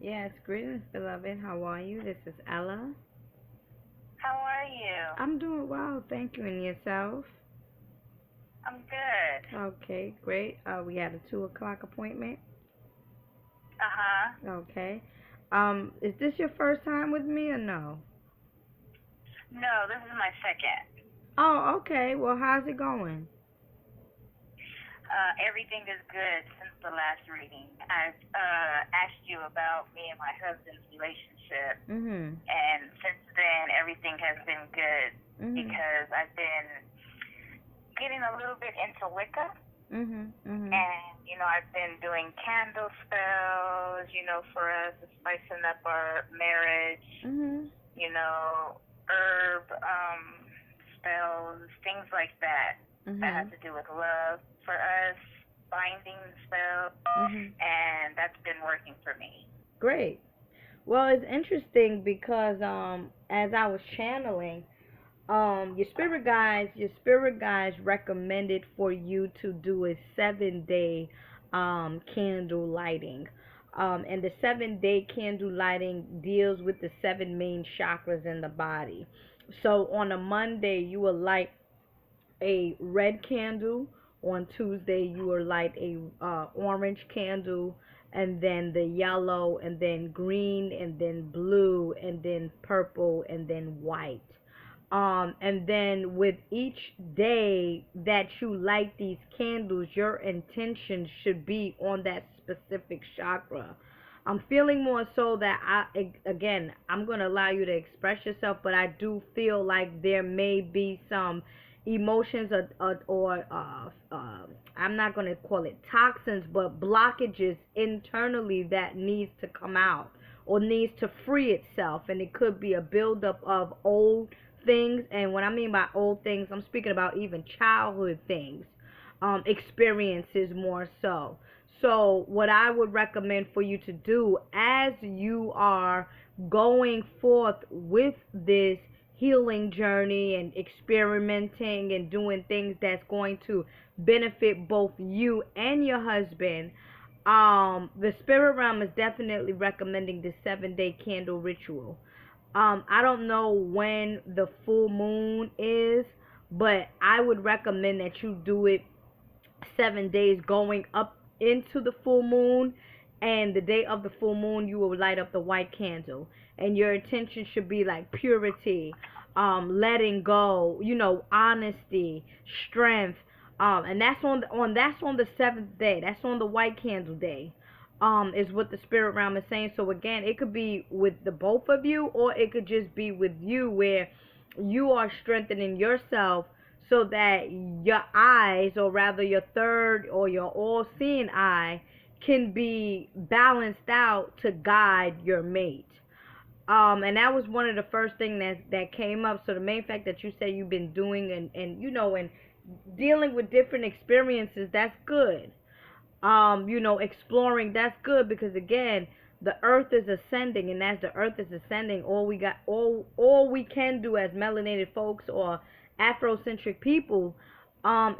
Yes, greetings, beloved. How are you? This is Ella. How are you? I'm doing well, thank you. And yourself? I'm good. Okay, great. We had a 2 o'clock appointment. Uh-huh. Okay. Is this your first time with me or no? No, this is my second. Oh, okay. Well, how's it going? Everything is good since the last reading. I asked you about me and my husband's relationship, Mhm. and since then everything has been good Mhm. because I've been getting a little bit into Wicca, Mhm. Mhm. and I've been doing candle spells, for us, spicing up our marriage, Mhm. you know, herb spells, things like that that have Mhm. to do with love for us, binding spells, Mhm. and that's been working for me. Great. Well, it's interesting because as I was channeling, your spirit guides recommended for you to do a 7 day candle lighting. And the 7 day candle lighting deals with the seven main chakras in the body. So on a Monday you will light a red candle. On Tuesday you will light a orange candle, and then the yellow, and then green, and then blue, and then purple, and then white. And then with each day that you light these candles, your intention should be on that specific chakra. I'm feeling more so that again, I'm going to allow you to express yourself, but I do feel like there may be some emotions or I'm not going to call it toxins, but blockages internally that needs to come out or needs to free itself. And it could be a buildup of old things. And what I mean by old things, I'm speaking about even childhood things, experiences more so. So, what I would recommend for you to do as you are going forth with this healing journey and experimenting and doing things that's going to benefit both you and your husband, the spirit realm is definitely recommending the 7 day candle ritual. I don't know when the full moon is, but I would recommend that you do it 7 days going up into the full moon. And the day of the full moon, you will light up the white candle. And your intention should be like purity, letting go, honesty, strength. And that's on the seventh day. That's on the white candle day. Is what the spirit realm is saying. So again, it could be with the both of you, or it could just be with you, where you are strengthening yourself so that your eyes, or rather your third or your all-seeing eye, can be balanced out to guide your mate. And that was one of the first things that came up. So the main fact that you say you've been doing and dealing with different experiences, that's good. Exploring, that's good, because again, the earth is ascending, and as the earth is ascending, all we can do as melanated folks or Afrocentric people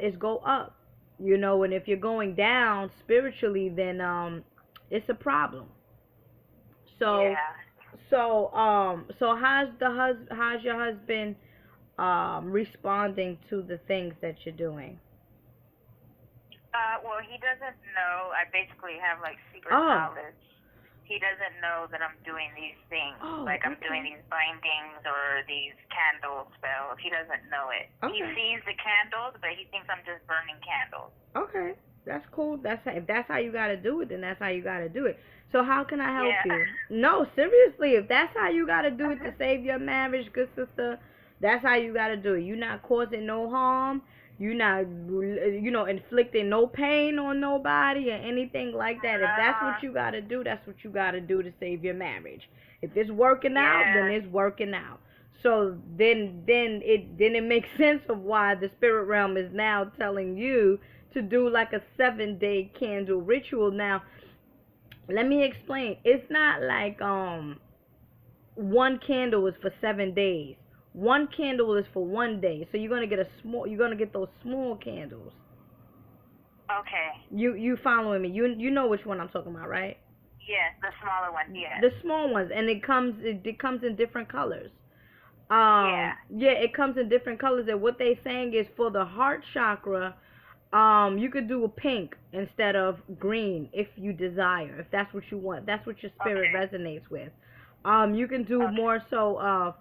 is go up. And if you're going down spiritually, then it's a problem. So Yeah. so how's your husband responding to the things that you're doing? Well, he doesn't know. I basically have like secret Oh. knowledge. He doesn't know that I'm doing these things, Oh, like I'm doing okay. these bindings or these candle spells. He doesn't know it. He Okay. sees the candles, but he thinks I'm just burning candles. Okay, that's cool. If that's how you gotta do it, then that's how you gotta do it. So how can I help Yeah. you? No, seriously, if that's how you gotta do it to save your marriage, good sister, that's how you gotta do it. You're not causing no harm. You're not, inflicting no pain on nobody or anything like that. If that's what you gotta do, that's what you gotta do to save your marriage. If it's working out, then Yeah. it's working out. So then it makes sense of why the spirit realm is now telling you to do like a 7 day candle ritual. Now, let me explain. It's not like one candle is for 7 days. One candle is for one day. So you're gonna get those small candles. Okay. You following me? You know which one I'm talking about, right? Yes, the smaller one. Yes. The small ones, and it comes in different colors. Yeah. Yeah, it comes in different colors, and what they saying is for the heart chakra, you could do a pink instead of green if you desire, if that's what you want, that's what your spirit Okay. resonates with. You can do Okay. more so of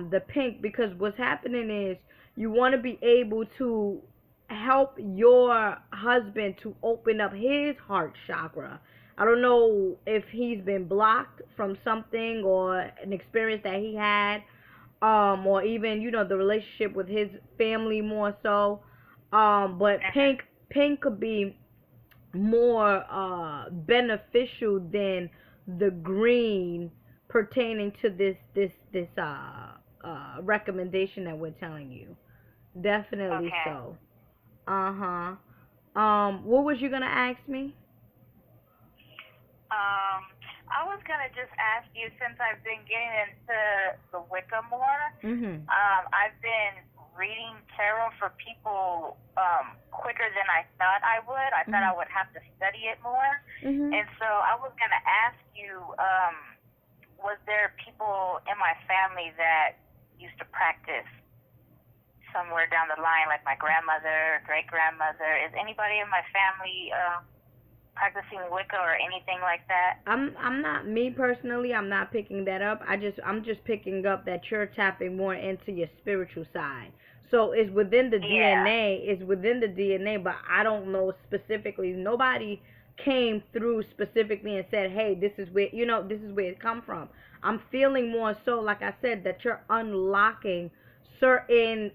the pink, because what's happening is you want to be able to help your husband to open up his heart chakra. I don't know if he's been blocked from something or an experience that he had, or even the relationship with his family more so. But Mhm. pink could be more beneficial than the green pertaining to this recommendation that we're telling you. Definitely Okay. so. Uh-huh. What was you gonna ask me? Um, I was gonna just ask you, since I've been getting into the Wicca more. Mhm. I've been reading tarot for people quicker than I thought I would. I thought I Mhm. would have to study it more, Mhm. and so I was gonna ask you, was there people in my family that used to practice somewhere down the line, like my grandmother, great grandmother? Is anybody in my family practicing Wicca or anything like that? I'm not, me personally, I'm not picking that up. I'm just picking up that you're tapping more into your spiritual side. So it's within the Yeah. DNA, it's within the DNA, but I don't know specifically. Nobody came through specifically and said, "Hey, this is where, this is where it come from." I'm feeling more so, like I said, that you're unlocking certain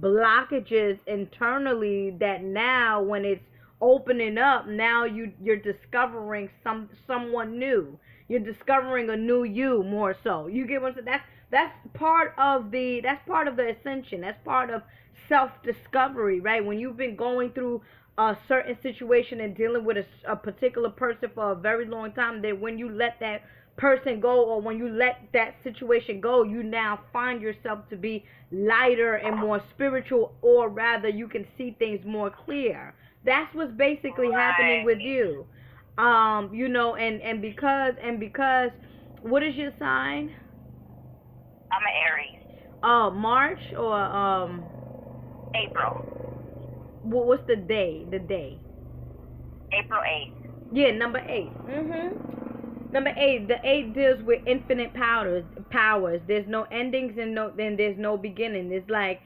blockages internally, that now when it's opening up, now you're discovering someone new. You're discovering a new you, more so. You get what I'm saying? That's part of the ascension. That's part of self discovery, right? When you've been going through a certain situation and dealing with a particular person for a very long time, that when you let that person go, or when you let that situation go, you now find yourself to be lighter and more spiritual, or rather you can see things more clear. That's what's basically happening with Right. you. And because what is your sign? I'm an Aries. March, or April. what's the day? The day. April 8th. Yeah, number 8. Number 8. The 8 deals with infinite powers. Powers. There's no endings, and then there's no beginning. It's like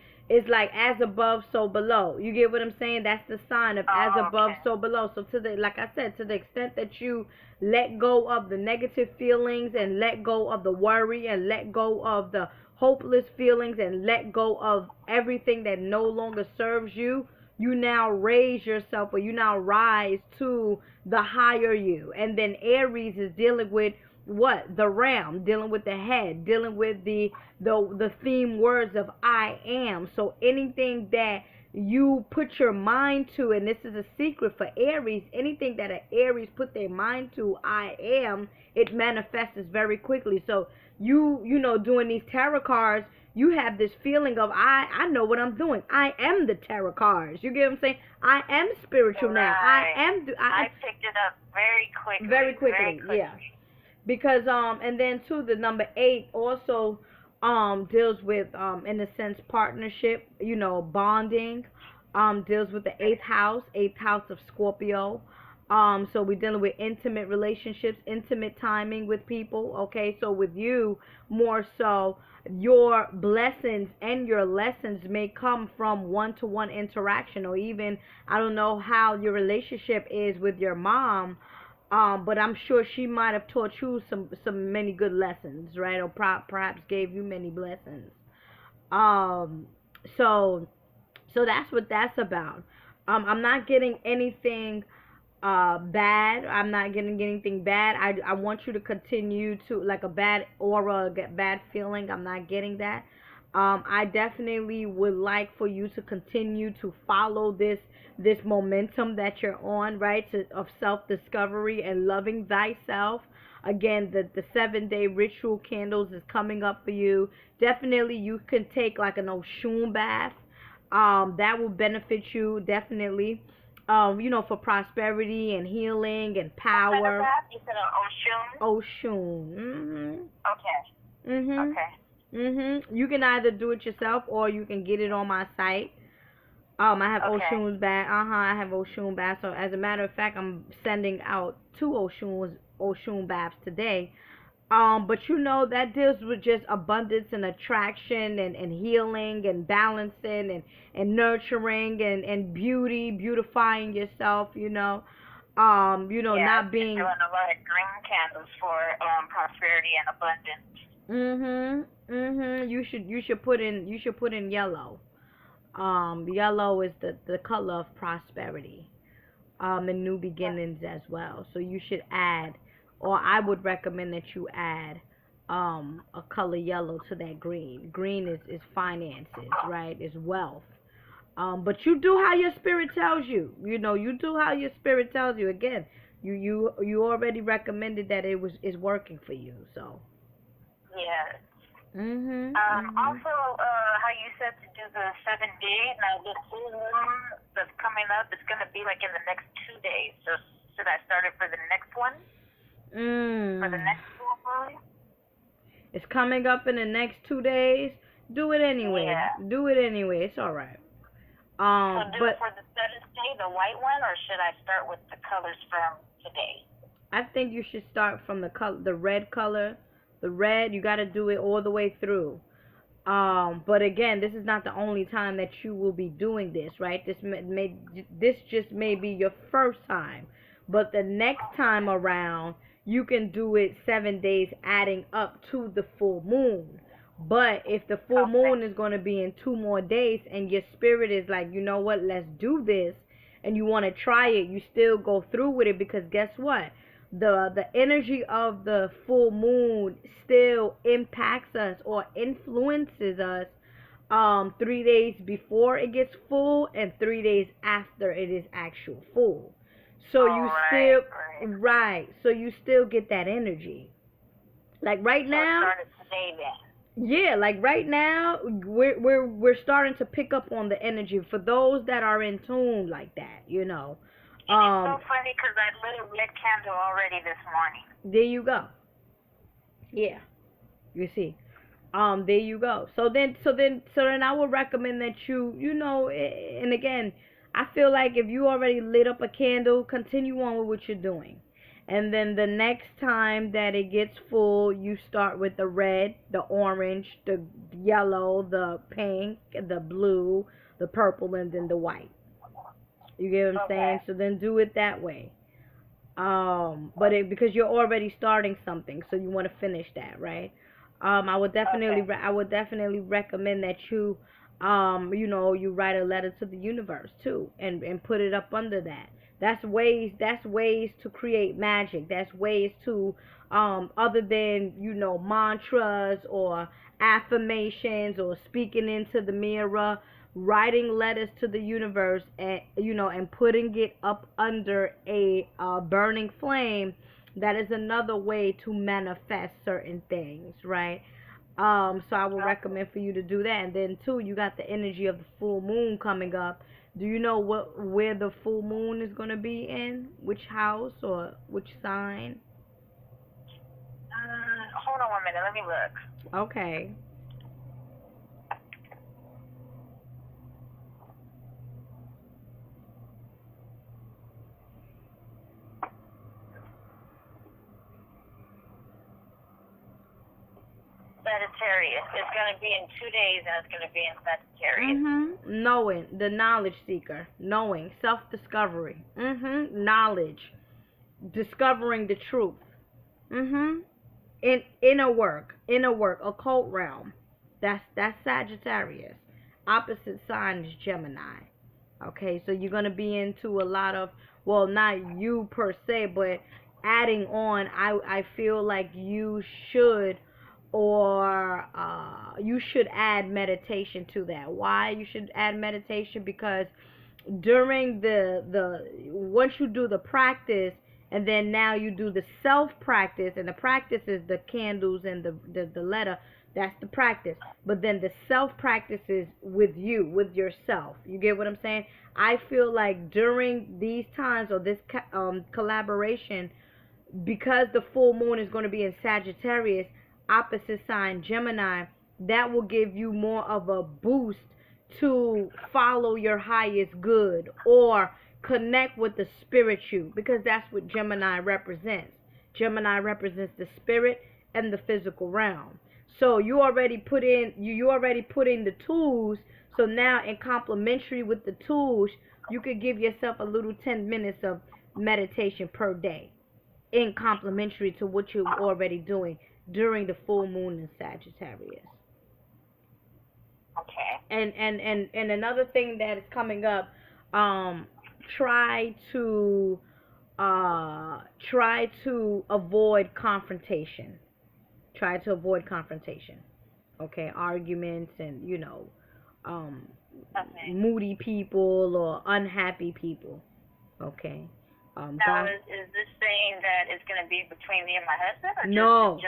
as above, so below. You get what I'm saying? That's the sign of as Oh, above, okay. so below. So like I said, to the extent that you let go of the negative feelings, and let go of the worry, and let go of the hopeless feelings, and let go of everything that no longer serves you, you now raise yourself, or you now rise to the higher you. And then Aries is dealing with what? The realm, dealing with the head, dealing with the theme words of I am. So anything that you put your mind to, and this is a secret for Aries, anything that an Aries put their mind to, I am, it manifests very quickly. So doing these tarot cards, you have this feeling of I know what I'm doing. I am the tarot cards. You get what I'm saying? I am spiritual now. Right. I I picked it up very quickly. very Very quickly, yeah. quickly. Because and then too, the number 8 also deals with in a sense partnership, bonding. Deals with the eighth house of Scorpio. So we're dealing with intimate relationships, intimate timing with people. Okay, so with you, more so, your blessings and your lessons may come from one-to-one interaction, or even, I don't know how your relationship is with your mom, but I'm sure she might have taught you some many good lessons, right? Or perhaps gave you many blessings. Um, so that's what that's about. I'm not getting anything bad. I'm not getting anything bad. I want you to continue to, like, a bad aura, get bad feeling. I'm not getting that. I definitely would like for you to continue to follow this momentum that you're on, right? Of self discovery and loving thyself. Again, the 7-day ritual candles is coming up for you. Definitely, you can take like an Oshun bath. That will benefit you definitely. for prosperity and healing and What kind of power. bath? You said an Oshun? Oshun. Okay. Mhm. Okay. Mhm. You can either do it yourself or you can get it on my site. I have Okay. Oshun's bath. I have Oshun bath. So as a matter of fact, I'm sending out two Oshun baths today. But that deals with just abundance and attraction and healing and balancing and nurturing and beauty, beautifying yourself, Yeah, not I've been being. doing a lot of green candles for prosperity and abundance. You should put in yellow. Yellow is the color of prosperity, and new beginnings as well. So you should add, or I would recommend that you add, a color yellow to that green. Green is finances, right? Is wealth. But you do how your spirit tells you. You do how your spirit tells you. Again, you already recommended that it was is working for you. So. Yeah. Mhm. Also, how you said to do the 7 day. Now, the full moon that's coming up is going to be like in the next 2 days. So, should I start it for the next one? For the Mm. next full moon? It's coming up in the next 2 days. Do it anyway. Yeah. Do it anyway. It's all right. So, do it But for the 7th day, the white one, or should I start with the colors from today? I think you should start from the red color. The red, you got to do it all the way through. But again, this is not the only time that you will be doing this, right? This just may be your first time, but the next time around, you can do it 7 days, adding up to the full moon. But if the full Okay. moon is going to be in 2 more days, and your spirit is like, you know what, let's do this, and you want to try it, you still go through with it because guess what? The energy of the full moon still impacts us or influences us 3 days before it gets full and 3 days after it is actual full. So All you right. still Right. right, so you still get that energy. Like right So, now, start it today then. yeah, like right now, we're starting to pick up on the energy for those that are in tune like that. And it's so funny because I lit a red candle already this morning. There you go. Yeah, you see. There you go. So then I would recommend that and again, I feel like if you already lit up a candle, continue on with what you're doing. And then the next time that it gets full, you start with the red, the orange, the yellow, the pink, the blue, the purple, and then the white. You get what I'm Okay. saying? So then do it that way. Because you're already starting something, so you want to finish that, right? Okay. I would definitely recommend that you write a letter to the universe too, and put it up under that. That's ways to create magic. That's ways to, other than mantras or affirmations or speaking into the mirror, writing letters to the universe, and putting it up under a burning flame. That is another way to manifest certain things, right? So I would Okay. recommend for you to do that. And then too, you got the energy of the full moon coming up. Do you know where the full moon is going to be in? Which house or which sign? Hold on 1 minute. Let me look. Okay. Sagittarius. It's going to be in 2 days, and it's going to be in Sagittarius. Knowing, the knowledge seeker, knowing, self-discovery. Knowledge, discovering the truth. In inner work, occult realm. That's Sagittarius. Opposite sign is Gemini. Okay, so you're gonna be into a lot of, well, not you per se, but adding on. I feel like you should add meditation to that. Why you should add meditation? Because during the once you do the practice, and then now you do the self practice, and the practice is the candles and the letter. That's the practice. But then the self practice is with you, with yourself. You get what I'm saying? I feel like during these times or this collaboration, because the full moon is going to be in Sagittarius, opposite sign Gemini, that will give you more of a boost to follow your highest good or connect with the spirit you, because that's what Gemini represents. Gemini represents the spirit and the physical realm. So you already put in the tools. So now in complementary with the tools, you could give yourself a little 10 minutes of meditation per day in complementary to what you're already doing during the full moon in Sagittarius. Okay. And another thing that is coming up, try to avoid confrontation. Try to avoid confrontation. Okay, arguments and Okay. moody people or unhappy people. Okay. Now, is this saying that it's going to be between me and my husband, or No,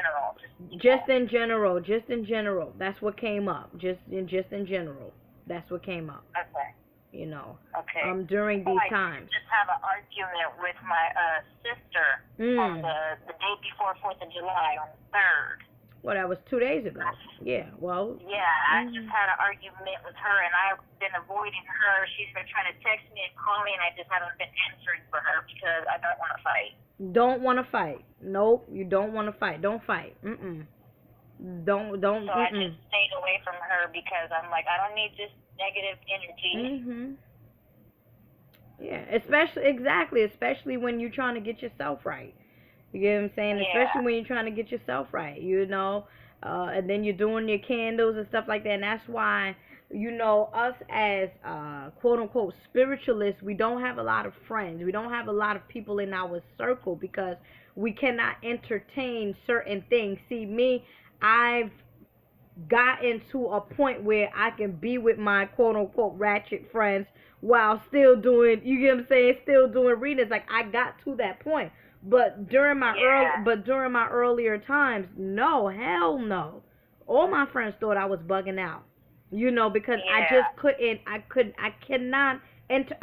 just in general? just in general. That's what came up. Just in general. That's what came up. Okay. Okay. During these I times. just have an argument with my sister on the day before 4th of July, on the 3rd. Well, that was 2 days ago. Yeah, well. Yeah, I just had an argument with her, and I've been avoiding her. She's been trying to text me and call me, and I just haven't been answering for her because I don't want to fight. Don't want to fight. Nope, you don't want to fight. Don't fight. Don't. So I just stayed away from her because I'm like, I don't need this negative energy. Yeah, especially when you're trying to get yourself right. You get what I'm saying? Yeah. Especially when you're trying to get yourself right, and then you're doing your candles and stuff like that. And that's why, us as quote unquote spiritualists, we don't have a lot of friends. We don't have a lot of people in our circle because we cannot entertain certain things. See, me, I've gotten to a point where I can be with my quote unquote ratchet friends while still doing, you get what I'm saying, still doing readings. Like, I got to that point. But during my earlier times, no, hell no. All my friends thought I was bugging out. Because I just couldn't, I cannot enter,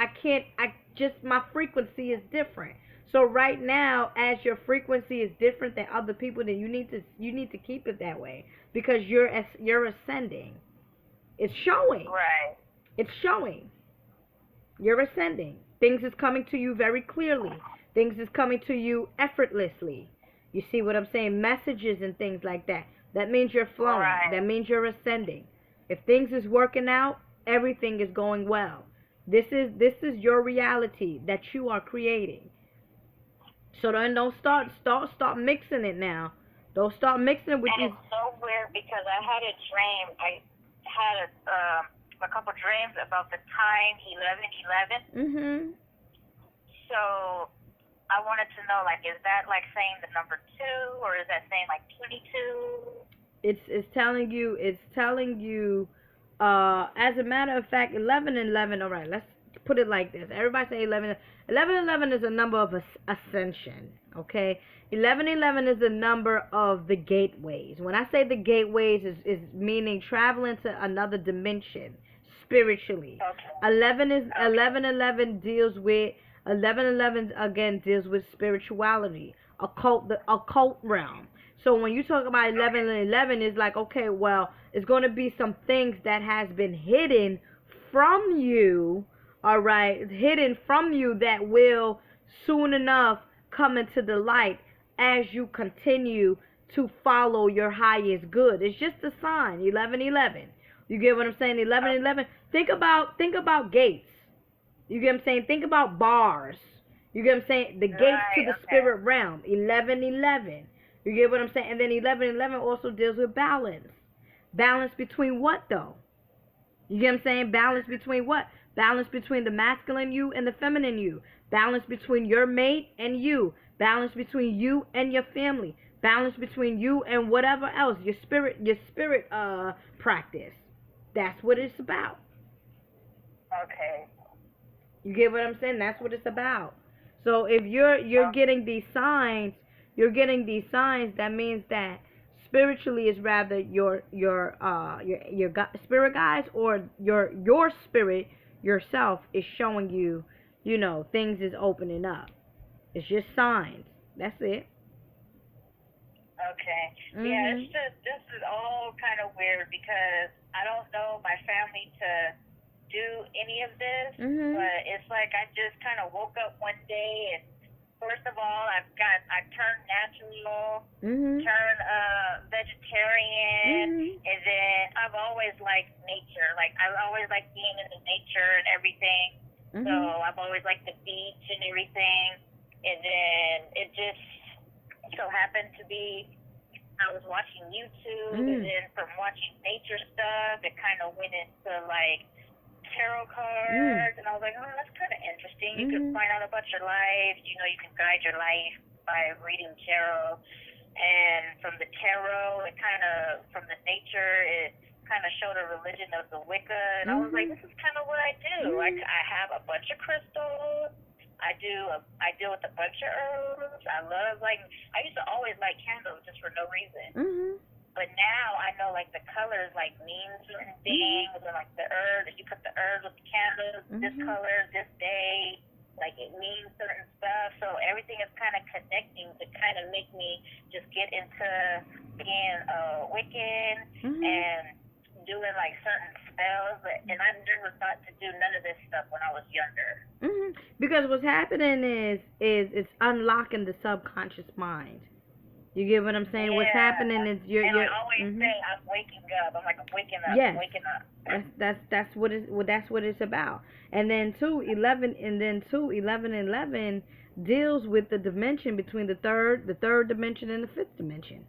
my frequency is different. So right now, as your frequency is different than other people, then you need to keep it that way because you're ascending. It's showing. Right. It's showing. You're ascending. Things is coming to you very clearly. Things is coming to you effortlessly. You see what I'm saying? Messages and things like that. That means you're flowing. Right. That means you're ascending. If things is working out, everything is going well. This is your reality that you are creating. So then don't start mixing it now. Don't start mixing it with these. It's so weird because I had a dream. I had a couple dreams about the time 11:11. So I wanted to know, like, is that like saying the number 2, or is that saying like 22? It's telling you. As a matter of fact, 11:11. All right, let's put it like this. Everybody say 11. 11:11 is a number of ascension. Okay, 11:11 is the number of the gateways. When I say the gateways, is meaning traveling to another dimension spiritually. Okay. 11:11 deals with 11:11 again deals with spirituality, the occult realm. So when you talk about 11:11, it's like, okay, well, it's going to be some things that has been hidden from you, all right, hidden from you that will soon enough come into the light as you continue to follow your highest good. It's just a sign, 11:11. You get what I'm saying? 11:11. Think about gates. You get what I'm saying? Think about bars. You get what I'm saying? The gates to the spirit realm. 11:11. You get what I'm saying? And then 11:11 also deals with balance. Balance between what though? You get what I'm saying? Balance between what? Balance between the masculine you and the feminine you. Balance between your mate and you. Balance between you and your family. Balance between you and whatever else. Your spirit practice. That's what it's about. Okay. You get what I'm saying? That's what it's about. So if you're getting these signs, that means that spiritually is rather your spirit guides, or your spirit yourself is showing you, things is opening up. It's just signs. That's it. Okay. Yeah, Mhm. it's just this is all kind of weird because I don't know my family to do any of this, Mhm. but it's like I just kind of woke up one day and first of all I turned natural, Mhm. turned vegetarian, Mhm. and then I've always liked nature. Like I've always liked being in the nature and everything. So Mhm. I've always liked the beach and everything. And then it just so happened to be I was watching YouTube, and Mhm. then from watching nature stuff, it kind of went into like tarot Mhm. cards, and I was like, oh, that's kind of interesting. You can Mhm. find out about your life. You can guide your life by reading tarot. And from the tarot, it kind of, from the nature, it kind of showed a religion of the Wicca. And I was like, Mhm. this is kind of what I do. Mhm. I have a bunch of crystals. I deal with a bunch of herbs. I love, like, I used to always light candles just for no reason. Mhm. But now I know like the colors like mean certain Mhm. things, and like the herbs. If you put the herbs with the candles, this Mhm. color, this day, like it means certain stuff. So everything is kind of connecting to kind of make me just get into being Wiccan Mhm. and doing like certain spells. And I never thought to do none of this stuff when I was younger. Because what's happening is it's unlocking the subconscious mind. You get what I'm saying? What's happening Yeah. is And I you're always mhm. say I'm waking up. I'm like I'm waking up, Yes. waking up. That's what it that's what it's about. And then 2 11 deals with the dimension between the third dimension and the fifth dimension.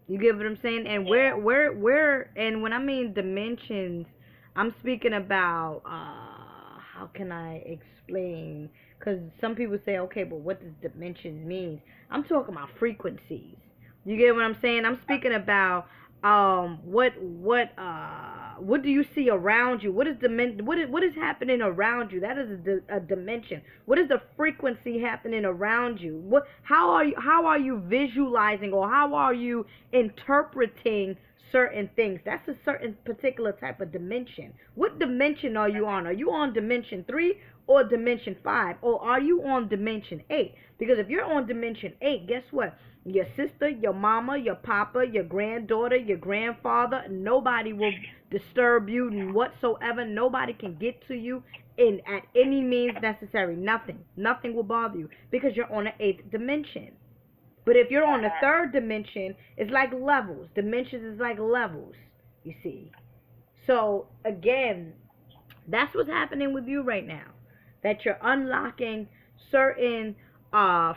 You get what I'm saying? And Yeah. where and when I mean dimensions, I'm speaking about how can I explain? Because some people say, okay, but what does dimensions mean? I'm talking about frequencies. You get what I'm saying? I'm speaking about what do you see around you? What is happening around you? That is a dimension. What is the frequency happening around you? How are you visualizing, or how are you interpreting certain things? That's a certain particular type of dimension. What dimension are you on? Are you on dimension 3 or dimension 5, or are you on dimension 8? Because if you're on dimension 8, guess what? Your sister, your mama, your papa, your granddaughter, your grandfather, nobody will disturb you whatsoever. Nobody can get to you in at any means necessary. Nothing will bother you because you're on the 8th dimension. But if you're on the Uh-huh. third dimension, it's like levels. Dimensions is like levels, you see. So again, that's what's happening with you right now. That you're unlocking certain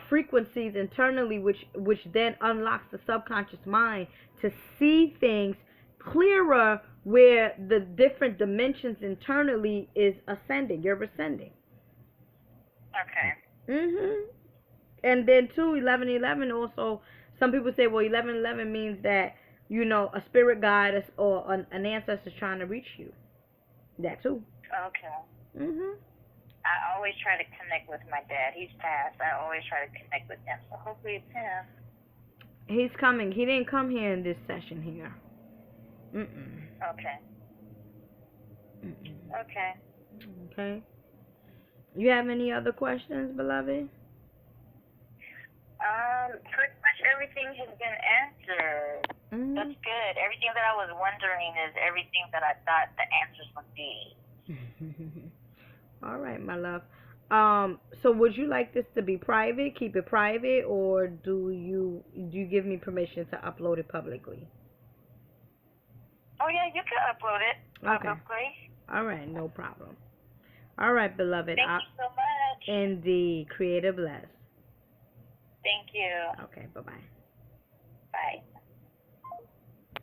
frequencies internally, which then unlocks the subconscious mind to see things clearer, where the different dimensions internally is ascending. You're ascending. Okay. Mhm. And then too, 11:11 also. Some people say, well, 11:11 means that a spirit guide or an ancestor is trying to reach you. That too. Okay. Mhm. I always try to connect with my dad. He's passed. I always try to connect with him. So hopefully it's him. He's coming. He didn't come here in this session here. Mm-mm. Okay. Mm-mm. Okay. Okay. You have any other questions, beloved? Pretty much everything has been answered. Mm-hmm. That's good. Everything that I was wondering is everything that I thought the answers would be. All right, my love. So would you like this to be private? Keep it private, or do you give me permission to upload it publicly? Oh yeah, you can upload it Okay. publicly. All right, no problem. All right, beloved. Thank you so much. Indeed, creator bless. Thank you. Okay, bye bye. Bye.